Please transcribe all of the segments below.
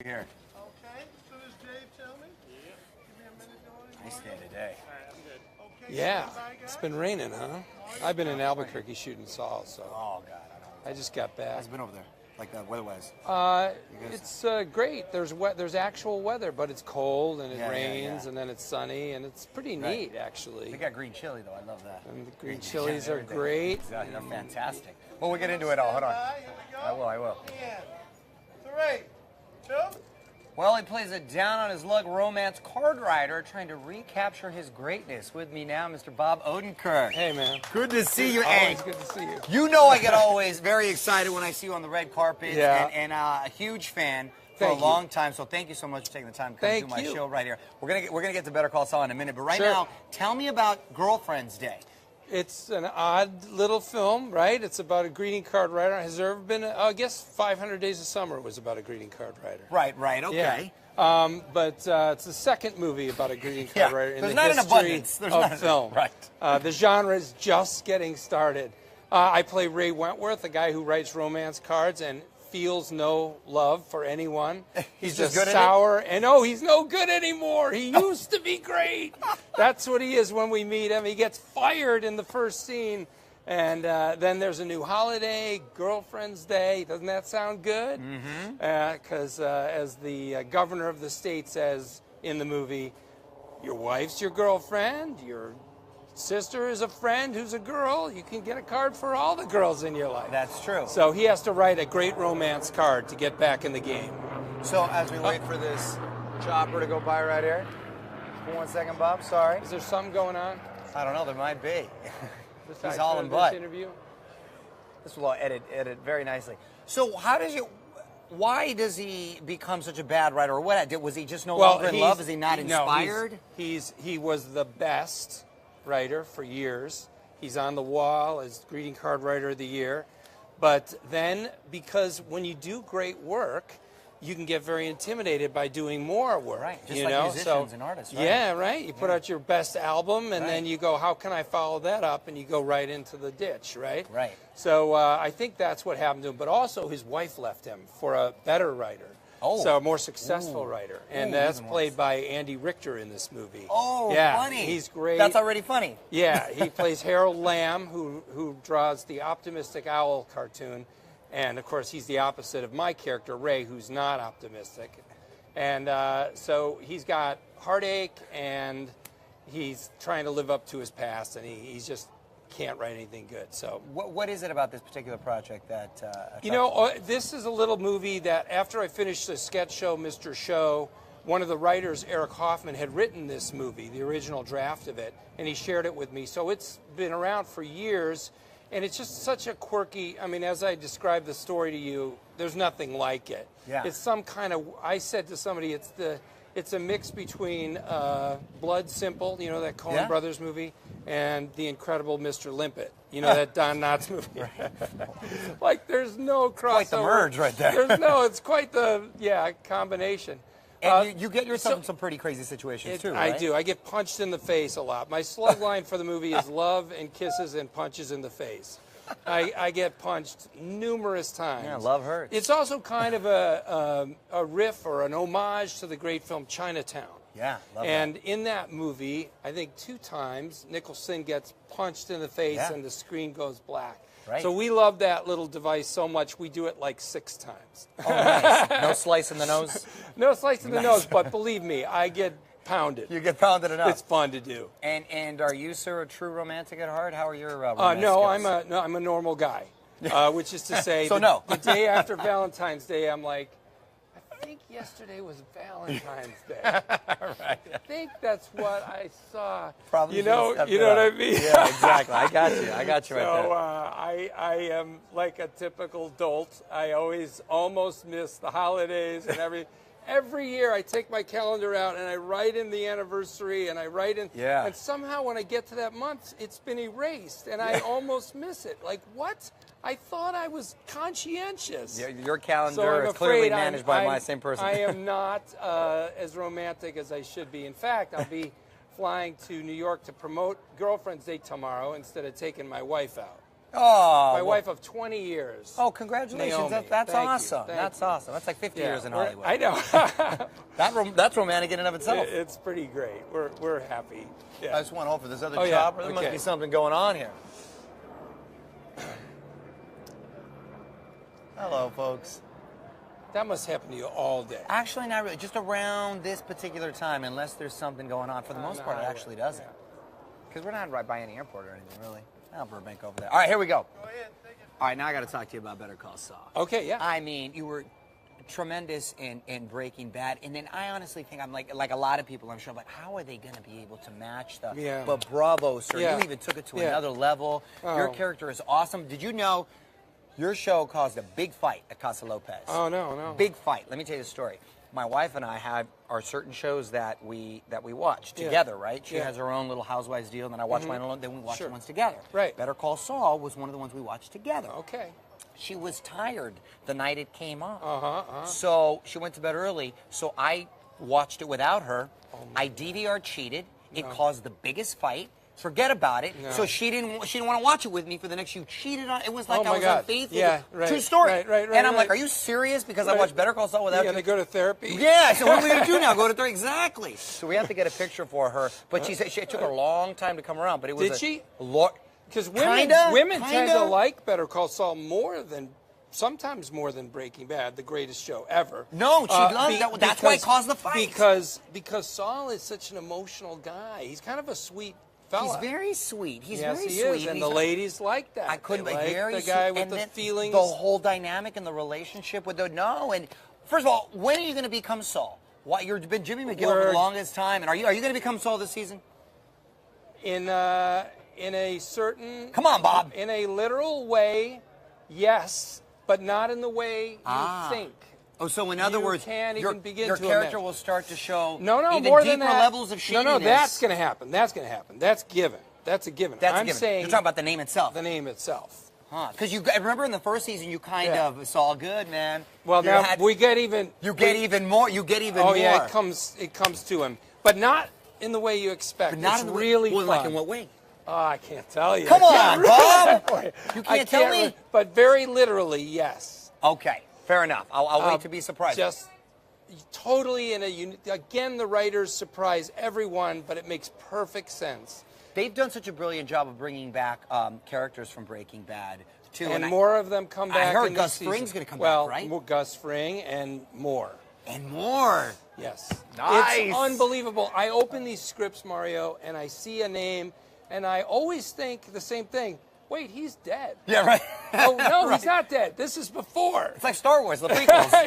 Here. Okay, as soon as Dave tell me. Yeah. Give me a minute to Nice day today. All right, I'm good. Okay, Yeah, stand by, guys. it's been raining, huh? I've been in Albuquerque shooting Saul, so Oh, God. I just got How's back. it been over there? Like weather-wise? It's great. There's actual weather, but it's cold and it rains and then it's sunny and it's pretty neat, actually. We got green chili, though. I love that. And the green chilies are great. Exactly. They're fantastic. Well, we'll get into it all. Hold on. Here we go. I will. And 3, 2. Well, he plays a down-on-his-luck romance card writer trying to recapture his greatness. With me now, Mr. Bob Odenkirk. Hey, man. Good to see you. Always good to see you. You know I get always very excited when I see you on the red carpet, Yeah. and a huge fan for Thank a you. long time. So thank you so much for taking the time to come Thank do my you. show right here. We're gonna get to Better Call Saul in a minute, but right Sure. now, tell me about Girlfriend's Day. It's an odd little film, right? It's about a greeting card writer. Has there ever been, I guess 500 Days of Summer was about a greeting card writer. Right, okay. Yeah. But it's the second movie about a greeting card writer in There's the not an history abundance. There's of not film. Right. The genre is just getting started. I play Ray Wentworth, a guy who writes romance cards and feels no love for anyone. He's just good at sour, and he's no good anymore. He used to be great. That's what he is when we meet him. He gets fired in the first scene. And then there's a new holiday, Girlfriend's Day. Doesn't that sound good? Because as the governor of the state says in the movie, your wife's your girlfriend, your sister is a friend who's a girl. You can get a card for all the girls in your life. That's true. So he has to write a great romance card to get back in the game. So as we wait for this chopper to go by right here, for 1 second, Bob. Sorry. Is there something going on? I don't know. There might be. Besides He's all in this butt. interview? This will all edit very nicely. So why does he become such a bad writer? Or what? Was he just no longer in love? Is he not inspired? No, he was the best writer for years. He's on the wall as greeting card writer of the year. But then, because when you do great work, you can get very intimidated by doing more work. Right, just you like know? musicians and artists, right? Yeah, right. You put out your best album, and then you go, how can I follow that up? And you go right into the ditch, right? Right. So I think that's what happened to him. But also, his wife left him for a better writer. Oh. So a more successful writer. And that's played by Andy Richter in this movie. Oh, yeah, funny. He's great. That's already funny. Yeah, he plays Harold Lamb, who draws the optimistic owl cartoon. And, of course, he's the opposite of my character, Ray, who's not optimistic. And so he's got heartache, and he's trying to live up to his past, and he just can't write anything good. So What is it about this particular project that this is a little movie that after I finished the sketch show, Mr. Show, one of the writers, Eric Hoffman, had written this movie, the original draft of it, and he shared it with me. So it's been around for years. And it's just such a quirky, I mean, as I described the story to you, there's nothing like it. Yeah. It's some kind of, I said to somebody, it's a mix between Blood Simple, you know, that Coen Brothers movie, and The Incredible Mr. Limpet, you know, that Don Knotts movie. Like, there's no crossover. Quite the merge right there. It's quite the, combination. And you get yourself in some pretty crazy situations, too, right? I do. I get punched in the face a lot. My slug line for the movie is love and kisses and punches in the face. I get punched numerous times. Yeah, love hurts. It's also kind of a riff or an homage to the great film Chinatown. Yeah, love And that. in that movie, I think 2 times, Nicholson gets punched in the face and the screen goes black. Right. So we love that little device so much, we do it like 6 times. Oh, nice. No slice in the nose? No slice in the nose, but believe me, I get pounded. You get pounded enough. It's fun to do. And are you, sir, a true romantic at heart? How are your romance No, skills? I'm a normal guy, which is to say, So the day after Valentine's Day, I'm like, I think yesterday was Valentine's Day. Right. I think that's what I saw. Probably you know just what I mean? Yeah, exactly. I got you right So there. I am like a typical dolt. I always almost miss the holidays and everything. Every year I take my calendar out and I write in the anniversary and I write in. Yeah. And somehow when I get to that month, it's been erased and I almost miss it. Like, what? I thought I was conscientious. Your calendar So I'm is clearly afraid managed by my same person. I am not as romantic as I should be. In fact, I'll be flying to New York to promote Girlfriend's Day tomorrow instead of taking my wife out. Oh, My wife of 20 years. Oh, congratulations! Naomi. That's Thank you. awesome. Thank That's you. awesome. That's like 50 years in we're- Hollywood. I know. That's romantic in and of itself. It's pretty great. We're happy. I Yeah. just want to hope for this other Oh, yeah. chopper. There must Okay. be something going on here. Hello, folks. That must happen to you all day. Actually, not really. Just around this particular time, unless there's something going on. For the most On the part, it highway. actually doesn't. Yeah. Because we're not right by any airport or anything, really. I'll Burbank over there. All right, here we go. Go ahead, take it. All right, now I got to talk to you about Better Call Saul. Okay, yeah. I mean, you were tremendous in Breaking Bad, and then I honestly think I'm like a lot of people, I'm sure, like, how are they going to be able to match the? Yeah. But bravo, sir! Yeah. You even took it to Yeah. another level. Your Oh. character is awesome. Did you know your show caused a big fight at Casa Lopez? Oh, no. Big fight. Let me tell you the story. My wife and I have our certain shows that we watch Yeah. together, right? She Yeah. has her own little Housewives deal, and then I watch mine alone. Then we watch Sure. the ones together. Right. Better Call Saul was one of the ones we watched together. Okay. She was tired the night it came on. Uh-huh. So she went to bed early. So I watched it without her. I DVR cheated. It caused the biggest fight. Forget about it. No. So she didn't want to watch it with me for the next. You cheated on it. Was like Oh I my was God. unfaithful. Yeah, right, True story. right, and I'm like, right. are you serious? Because I Right. watched Better Call Saul without You you. got to go to therapy? Yeah, so what are we going to do now? Go to therapy? Exactly. So we have to get a picture for her. But she said it took her a long time to come around. But it was Did she? Because Women tend to like Better Call Saul sometimes more than Breaking Bad, the greatest show ever. No, she loves that. That's why it caused the fight. Because Saul is such an emotional guy. He's kind of a sweet fella. He's very sweet. He's yes, very he sweet. is, and the ladies like that. I couldn't They be like very the guy sweet. with And the then feelings. The whole dynamic and the relationship with and first of all, when are you going to become Saul? What you've been Jimmy McGill for the longest time, and are you going to become Saul this season? In a certain Come on, Bob. In a literal way, yes, but not in the way you think. Oh, so in other words, can't your even begin your to character imagine. will start to show No, even more deeper than that. levels of shadiness. No, that's going to happen. That's going to happen. That's given. That's a given. That's a I'm given. saying You're talking about the name itself. the name itself. Because you remember in the first season, you kind of saw good, man. Well, You now had- we get even. You get even more. You get even more. Oh yeah, it comes to him, but not in the way you expect. But not it's in the way- really well, fun. like in what way? Oh, I can't tell you. Come on, Bob. You I can't tell me. But very literally, yes. Okay, fair enough. I'll wait to be surprised. Just totally again, the writers surprise everyone, but it makes perfect sense. They've done such a brilliant job of bringing back characters from Breaking Bad too, And more of them come back. I heard in Gus this Fring's season. going to come well, back, right? Well, Gus Fring and more. And more. Yes. Nice. It's unbelievable. I open these scripts, Mario, and I see a name, and I always think the same thing. Wait, he's dead. Yeah, right. Oh, no, Right. he's not dead. This is before. It's like Star Wars, the prequels.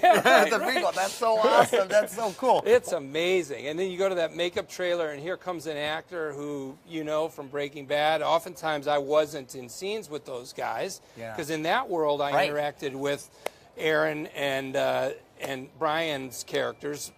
Yeah, the right. prequel. That's so awesome. That's so cool. It's amazing. And then you go to that makeup trailer, and here comes an actor who you know from Breaking Bad. Oftentimes, I wasn't in scenes with those guys Yeah. because in that world, I Right. interacted with Aaron and Brian's characters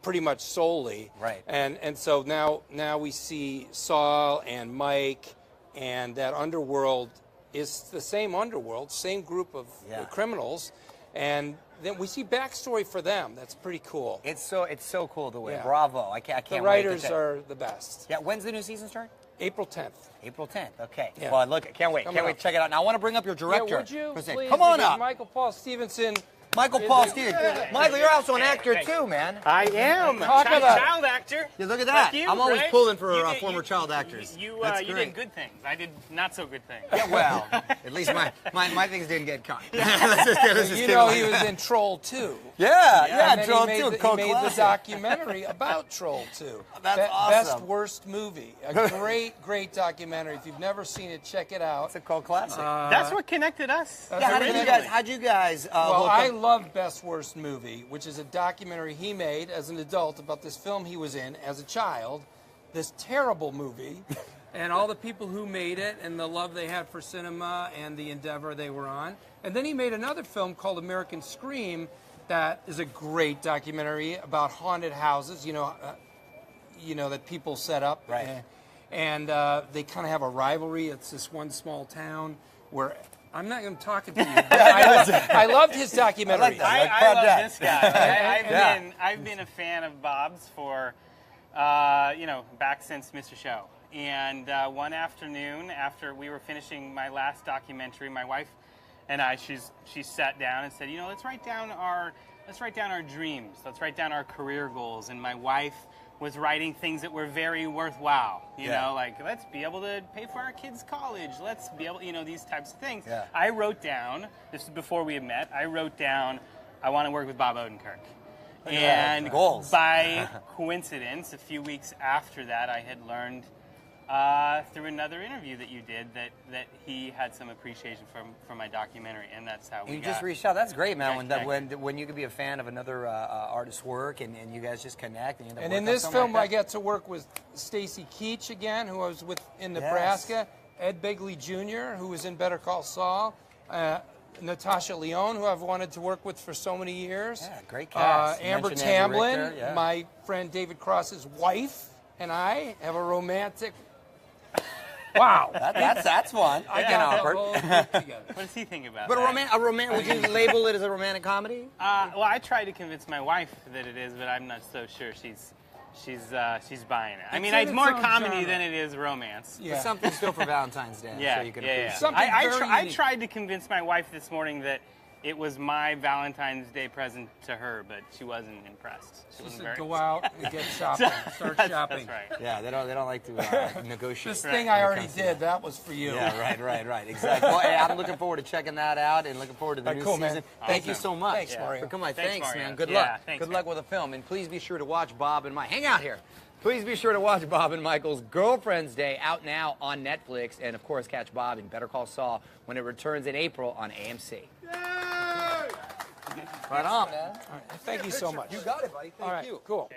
pretty much solely. Right. And so now we see Saul and Mike, and that underworld is the same underworld, same group of criminals, and then we see backstory for them. That's pretty cool. It's so cool the way. Yeah. Bravo. I can't The wait. writers to are the best. Yeah. When's the new season start? April 10th. April 10th. Okay. Yeah. Well, look, can't wait. Coming Can't wait up. to check it out. Now I want to bring up your director. Yeah, would you for a second. please? Come on Because up. Michael Paul Stevenson. Michael Paul Stevens. Michael, you're also an actor too, man. I am. Talk about- Child actor. Yeah, look at that. Like you, I'm always right? pulling for You did- former child actors. You That's you great. did good things. I did not so good things. Yeah, well, at least my things didn't get caught. Let's just You keep know it he like was that. in Troll 2. Yeah, And then Troll he made 2, the, cult he made the classic. documentary about Troll 2. That's Best awesome. worst movie. A great documentary. If you've never seen it, check it out. It's a cult classic. That's what connected us. yeah, how'd you guys Well, hook I up? love Best Worst Movie, which is a documentary he made as an adult about this film he was in as a child, this terrible movie, and all the people who made it and the love they had for cinema and the endeavor they were on. And then he made another film called American Scream that is a great documentary about haunted houses, you know that people set up. Right. And they kind of have a rivalry. It's this one small town where I'm not going to talk it to you. But I loved his documentary. I like that. I love Jack. this guy. Yeah. I've been a fan of Bob's for back since Mr. Show. And one afternoon, after we were finishing my last documentary, my wife and I, she sat down and said, let's write down our dreams. Let's write down our career goals. And my wife was writing things that were very worthwhile. You know, like let's be able to pay for our kids' college. Let's be able, these types of things. Yeah. I wrote down. This is before we had met. I wrote down, I want to work with Bob Odenkirk. And goals. By coincidence, a few weeks after that, I had learned through another interview that you did that he had some appreciation from my documentary, and that's how we You just reached out. That's great, man. connected. When you can be a fan of another artist's work and you guys just connect. And, you end up And working in on this something film, like I get to work with Stacy Keach again, who I was with in Nebraska. Ed Begley Jr., who was in Better Call Saul. Natasha Lyonne, who I've wanted to work with for so many years. Yeah, great cast. Amber Mentioned Andrew Tamblyn, Richter, yeah. my friend David Cross's wife, and I have a romantic. Wow, That's fun. I Again, got that awkward. whole group together. What does he think about But that? would you label it as a romantic comedy? Well, I tried to convince my wife that it is, but I'm not so sure she's buying it. I mean, in it's its more own comedy genre. than it is romance. Yeah. Something still for Valentine's Day. Yeah, So you can yeah. appreciate it. Something very I unique. tried to convince my wife this morning that it was my Valentine's Day present to her, but she wasn't impressed. She Just wasn't to very go out and get shopping, start shopping. That's right. Yeah, they don't like to negotiate. This thing I already did, that was for you. Yeah, right. Exactly. Well, hey, I'm looking forward to checking that out and looking forward to the All right, new cool, man. season. Thank you Awesome. so much. Thanks, Mario. For coming. Thanks, Thanks, Mario. man. Good Yeah, luck. thanks, Good man. luck with the film. And please be sure to watch Bob and Mike. Hang out here. Please be sure to watch Bob and Michael's Girlfriend's Day, out now on Netflix. And, of course, catch Bob in Better Call Saul when it returns in April on AMC. Yay! Right on, man. All right, thank you so much. You got it, buddy. Thank All right, you. cool.